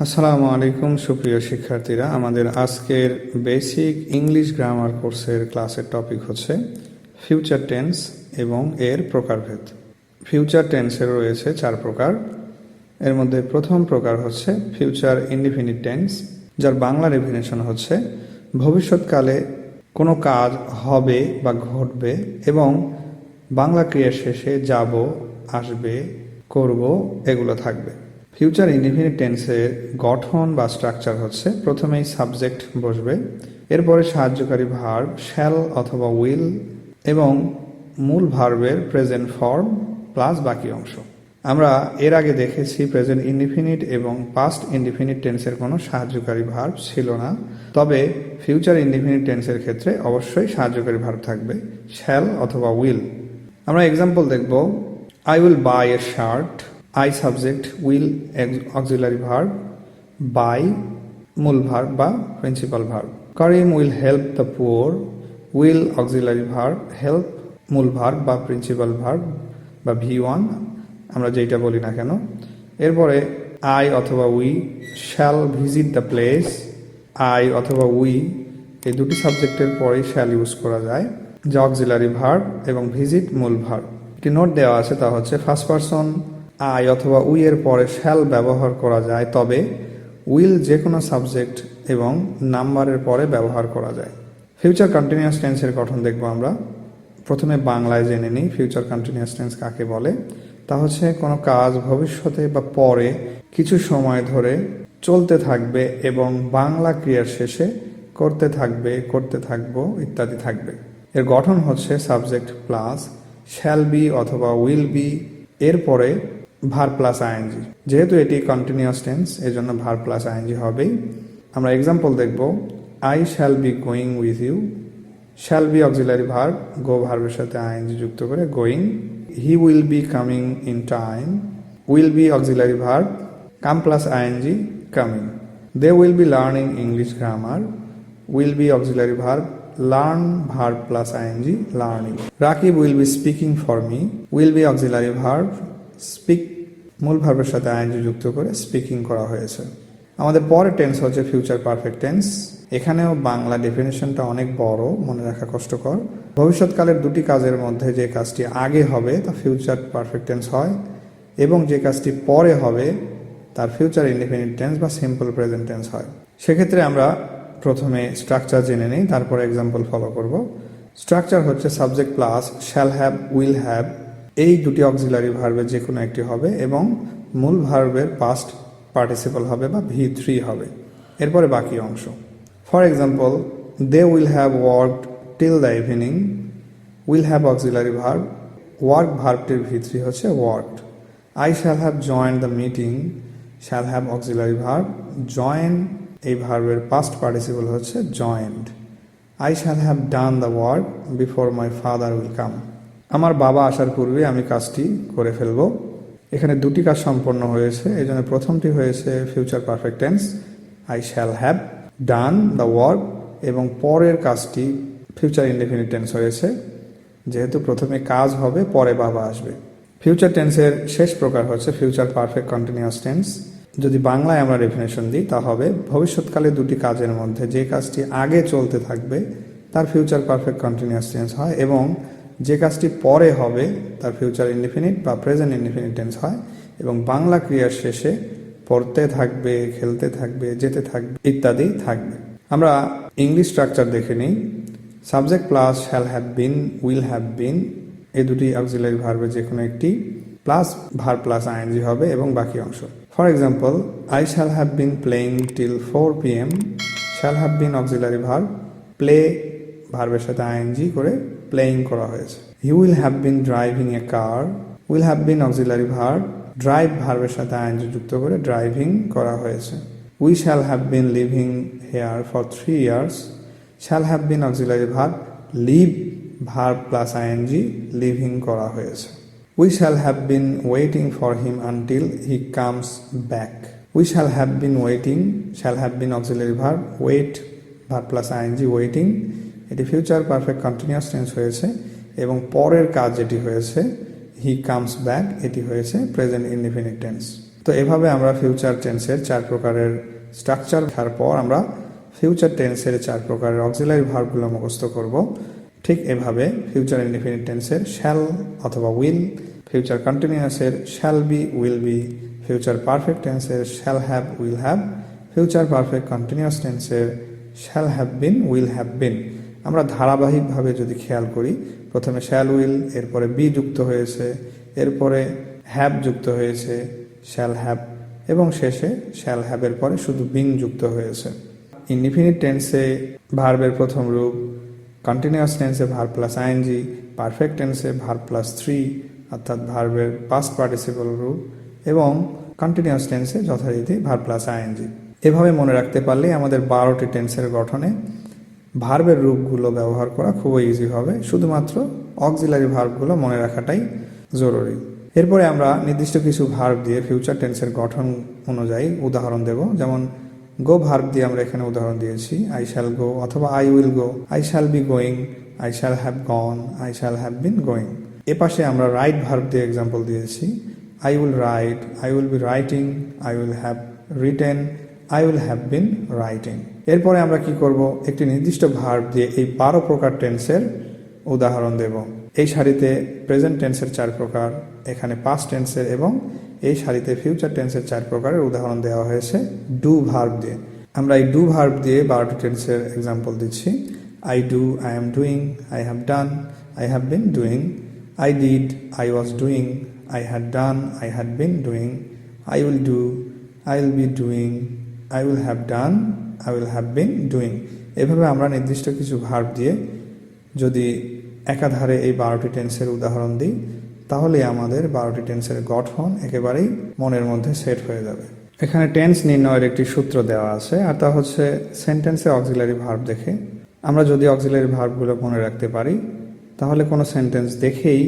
আসসালামু আলাইকুম সুপ্রিয় শিক্ষার্থীরা, আমাদের আজকের বেসিক ইংলিশ গ্রামার কোর্সের ক্লাসের টপিক হচ্ছে ফিউচার টেন্স এবং এর প্রকারভেদ। ফিউচার টেন্সের রয়েছে 4 প্রকার। এর মধ্যে প্রথম প্রকার হচ্ছে ফিউচার ইনডিফিনিট টেন্স, যার বাংলা ডেফিনেশন হচ্ছে ভবিষ্যৎকালে কোনো কাজ হবে বা ঘটবে এবং বাংলা ক্রিয়ার শেষে যাব, আসবে, করব এগুলো থাকবে। ফিউচার ইনডিফিনিট টেন্সের গঠন বা স্ট্রাকচার হচ্ছে প্রথমেই সাবজেক্ট বসবে, এরপরে সাহায্যকারী ভার্ব শ্যাল অথবা উইল এবং মূল ভার্বের প্রেজেন্ট ফর্ম প্লাস বাকি অংশ। আমরা এর আগে দেখেছি প্রেজেন্ট ইনডিফিনিট এবং পাস্ট ইনডিফিনিট টেন্সের কোনো সাহায্যকারী ভার্ব ছিল না, তবে ফিউচার ইনডিফিনিট টেন্সের ক্ষেত্রে অবশ্যই সাহায্যকারী ভার্ব থাকবে, শ্যাল অথবা উইল। আমরা এক্সাম্পল দেখব। I will buy a shirt, I subject, will auxiliary verb, buy মূল ভার্ব বা principal verb. Karim will help the poor, will auxiliary verb, help মূল ভার্ব বা প্রিন্সিপাল ভার্ব বা V1 আমরা যেটা বলি না কেন। এরপরে আই অথবা we shall visit the place, I অথবা উই এই দুটি সাবজেক্টের পরেই শ্যাল ইউজ করা যায়, যা অক্সিলারি ভার্ব এবং ভিজিট মূল ভার্ব। একটি নোট দেওয়া আছে, তা হচ্ছে ফার্স্ট পারসন আই অথবা উই এর পরে শ্যাল ব্যবহার করা যায়, তবে উইল যে কোনো সাবজেক্ট এবং নাম্বারের পরে ব্যবহার করা যায়। ফিউচার কন্টিনিউয়াস টেন্সের গঠন দেখব আমরা। প্রথমে বাংলায় জেনে নিই ফিউচার কন্টিনিউয়াস টেন্স কাকে বলে। তা হচ্ছে কোনো কাজ ভবিষ্যতে বা পরে কিছু সময় ধরে চলতে থাকবে এবং বাংলা ক্রিয়ার শেষে করতে থাকবে, করতে থাকবো ইত্যাদি থাকবে। এর গঠন হচ্ছে সাবজেক্ট প্লাস শ্যাল বি অথবা উইল বি, এরপরে ভার্ব প্লাস আইএনজি। যেহেতু এটি কন্টিনিউয়াস টেন্স এজন্য ভার্ব প্লাস আইএনজি হবেই। আমরা এক্সাম্পল দেখব। I shall be going with you, shall be auxiliary verb, go ভার্বের সাথে আইএনজি যুক্ত করে গোয়িং। He will be coming in time, will be auxiliary verb, come plus ING, coming. They will be learning English grammar, will be auxiliary verb, learn verb plus ING, learning. Rakib will be speaking for me, will be auxiliary verb, speak মূল ভার্বের সাথে ING যুক্ত করে speaking করা হয়েছে। আমাদের পরের tense হচ্ছে ফিউচার পারফেক্ট টেন্স। এখানেও বাংলা ডেফিনেশনটা অনেক বড়, মনে রাখা কষ্টকর। ভবিষ্যৎকালের দুটি কাজের মধ্যে যে কাজটি আগে হবে তা ফিউচার পারফেক্ট টেন্স হয় এবং যে কাজটি পরে হবে তার ফিউচার ইনডিফিনিট টেন্স বা সিম্পল প্রেজেন্ট টেন্স হয়। সেক্ষেত্রে আমরা প্রথমে স্ট্রাকচার জেনে নিই, তারপর এক্সাম্পল ফলো করব। স্ট্রাকচার হচ্ছে subject plus shall have, will have এই দুটি অক্সিলারি ভার্বের যে কোনো একটি হবে এবং মূল ভার্বের পাস্ট পার্টিসিপল হবে বা V3 হবে, এরপরে বাকি অংশ। For example, they will have worked till the evening, will have auxiliary verb, work ভার্বটির V3 হচ্ছে worked. I shall have joined the meeting, shall have auxiliary verb, join এই ভার্বের পাস্ট পার্টিসিপল হচ্ছে joined. I shall have done the work before my father will come, আমার বাবা আসার পূর্বে আমি কাজটি করে ফেলব। এখানে দুটি কাজ সম্পন্ন হয়েছে, এই জন্য প্রথমটি হয়েছে future perfect tense, I shall have done the work, এবং পরের কাজটি ফিউচার ইনডিফিনিট টেন্স হয়েছে, যেহেতু প্রথমে কাজ হবে পরে বাবা আসবে। ফিউচার টেন্সের শেষ প্রকার হচ্ছে ফিউচার পারফেক্ট কন্টিনিউয়াস টেন্স। যদি বাংলায় আমরা ডেফিনেশন দিই তা হবে ভবিষ্যৎকালে দুটি কাজের মধ্যে যে কাজটি আগে চলতে থাকবে তার ফিউচার পারফেক্ট কন্টিনিউয়াস টেন্স হয় এবং যে কাজটি পরে হবে তার ফিউচার ইনডিফিনিট বা প্রেজেন্ট ইনডিফিনিট টেন্স হয় এবং বাংলা ক্রিয়ার শেষে পড়তে থাকবে, খেলতে থাকবে, যেতে থাকবে ইত্যাদি থাকবে। আমরা ইংলিশ স্ট্রাকচার দেখে নিই। Subject plus shall have been, will have বিন এই দুটি অক্সিলারি ভার্বের যে কোনো একটি প্লাস ভার্ব প্লাস আইএনজি হবে এবং বাকি অংশ। For example, I shall have been playing till 4 PM, shall have been auxiliary verb, play ভার্বের সাথে আইএনজি করে প্লেইং করা হয়েছে। He will have been driving a car, will have been auxiliary verb, drive ভার্বের সাথে আইএনজি যুক্ত করে driving করা হয়েছে। We shall have been living here for 3 years, shall have been auxiliary verb, live verb plus ING, living করা হয়েছে। We shall have been waiting for him until he comes back, we shall have been waiting, shall have been auxiliary verb, wait verb plus ING, waiting এটি future perfect continuous tense হয়েছে এবং পরের কাজ যেটি হয়েছে হি comes back এটি হয়েছে present indefinite tense. তো এভাবে আমরা ফিউচার টেন্সের 4 প্রকারের স্ট্রাকচার দেখার পর আমরা ফিউচার টেন্সের 4 প্রকারের অক্সিলারি ভার্বগুলো মুখস্থ করব। ঠিক এভাবে ফিউচার ইনডিফিনিট টেন্সের শ্যাল অথবা উইল, ফিউচার কন্টিনিউয়াসের shall be, will be, future perfect টেন্সের shall have, will have, future perfect continuous টেন্সের shall have been, will have been. আমরা ধারাবাহিকভাবে যদি খেয়াল করি, প্রথমে শ্যাল উইল, এরপরে বি যুক্ত হয়েছে, এরপরে হ্যাভ যুক্ত হয়েছে, শ্যাল হ্যাভ, এবং শেষে শ্যাল হ্যাভের পরে শুধু বিং যুক্ত হয়েছে। ইনডিফিনিট টেন্সে ভার্বের প্রথম রূপ, কন্টিনিউয়াস টেন্সে ভার্ব প্লাস আইএনজি, পারফেক্ট টেন্সে ভার্ব প্লাস 3 অর্থাৎ ভার্বের পাস্ট পার্টিসিপল রূপ, এবং কন্টিনিউয়াস টেন্সে যথারীতি ভার্ব প্লাস আইএনজি। এভাবে মনে রাখতে পারলেই আমাদের 12টি টেন্সের গঠনে ভার্বের রূপগুলো ব্যবহার করা খুবই ইজি হবে। শুধুমাত্র অক্সিলারি ভার্বগুলো মনে রাখাটাই জরুরি। এরপরে আমরা নির্দিষ্ট কিছু ভার্ব দিয়ে ফিউচার টেন্সের গঠন অনুযায়ী উদাহরণ দেব। যেমন গো ভার্ব দিয়ে আমরা এখানে উদাহরণ দিয়েছি, আই শ্যাল গো অথবা I will go, I shall be going, I shall have gone, I shall have been going. এপাশে আমরা রাইট ভার্ব দিয়ে এক্সাম্পল দিয়েছি, I will write, I will be writing, I will have written, I will have been writing. এরপরে আমরা কি করব, একটি নির্দিষ্ট ভার্ব দিয়ে এই 12 প্রকার টেন্সের উদাহরণ দেব। এই সারিতে প্রেজেন্ট টেন্সের 4 প্রকার, এখানে পাস্ট টেন্সের, এবং এই সারিতে ফিউচার টেন্সের 4 প্রকারের উদাহরণ দেওয়া হয়েছে ডু ভার্ব দিয়ে। আমরা এই ডু ভার্ব দিয়ে 12টি টেন্সের এক্সাম্পল দিচ্ছি। I do, I am doing, I have done, I have been doing, I did, I was doing, I had done, I had been doing, I will do, I will be doing, I will have done, I will have been doing. এভাবে আমরা নির্দিষ্ট কিছু verb দিয়ে যদি একাধারে এই 12টি টেন্সের উদাহরণ দিই, তাহলে আমাদের 12টি টেন্সের গঠন একেবারেই মনের মধ্যে সেট হয়ে যাবে। এখানে টেন্স নির্ণয়ের একটি সূত্র দেওয়া আছে, আর তা হচ্ছে সেন্টেন্সে অক্সিলারি ভার্ব দেখে। আমরা যদি অক্সিলারি ভার্বগুলো মনে রাখতে পারি, তাহলে কোনো সেন্টেন্স দেখেই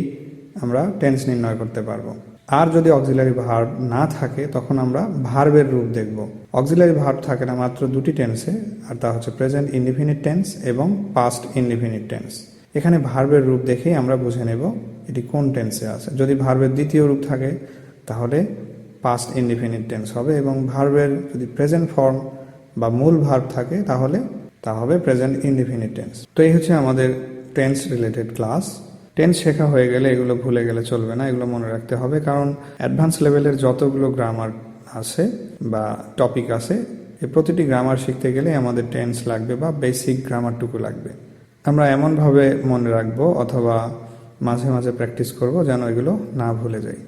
আমরা টেন্স নির্ণয় করতে পারবো। আর যদি অক্সিলারি ভার্ব না থাকে, তখন আমরা ভার্বের রূপ দেখব। অক্সিলারি ভার্ব থাকে না মাত্র 2টি টেন্সে, আর তা হচ্ছে প্রেজেন্ট ইনডিফিনিট টেন্স এবং পাস্ট ইনডিফিনিট টেন্স। এখানে ভার্বের রূপ দেখেই আমরা বুঝে নেব এটি কোন টেন্সে আছে। যদি ভার্বের দ্বিতীয় রূপ থাকে, তাহলে পাস্ট ইনডিফিনিট টেন্স হবে, এবং ভার্বের যদি প্রেজেন্ট ফর্ম বা মূল ভার্ব থাকে, তাহলে তা হবে প্রেজেন্ট ইনডিফিনিট টেন্স। তো এই হচ্ছে আমাদের টেন্স রিলেটেড ক্লাস। টেন্স শেখা হয়ে গেলে এগুলো ভুলে গেলে চলবে না, এগুলো মনে রাখতে হবে, কারণ অ্যাডভান্স লেভেলের যতগুলো গ্রামার আছে বা টপিক আছে, এই প্রতিটি গ্রামার শিখতে গেলে আমাদের টেন্স লাগবে বা বেসিক গ্রামারটুকু লাগবে। আমরা এমনভাবে মনে রাখবো অথবা মাঝে মাঝে প্র্যাকটিস করব যেন এগুলো না ভুলে যাই।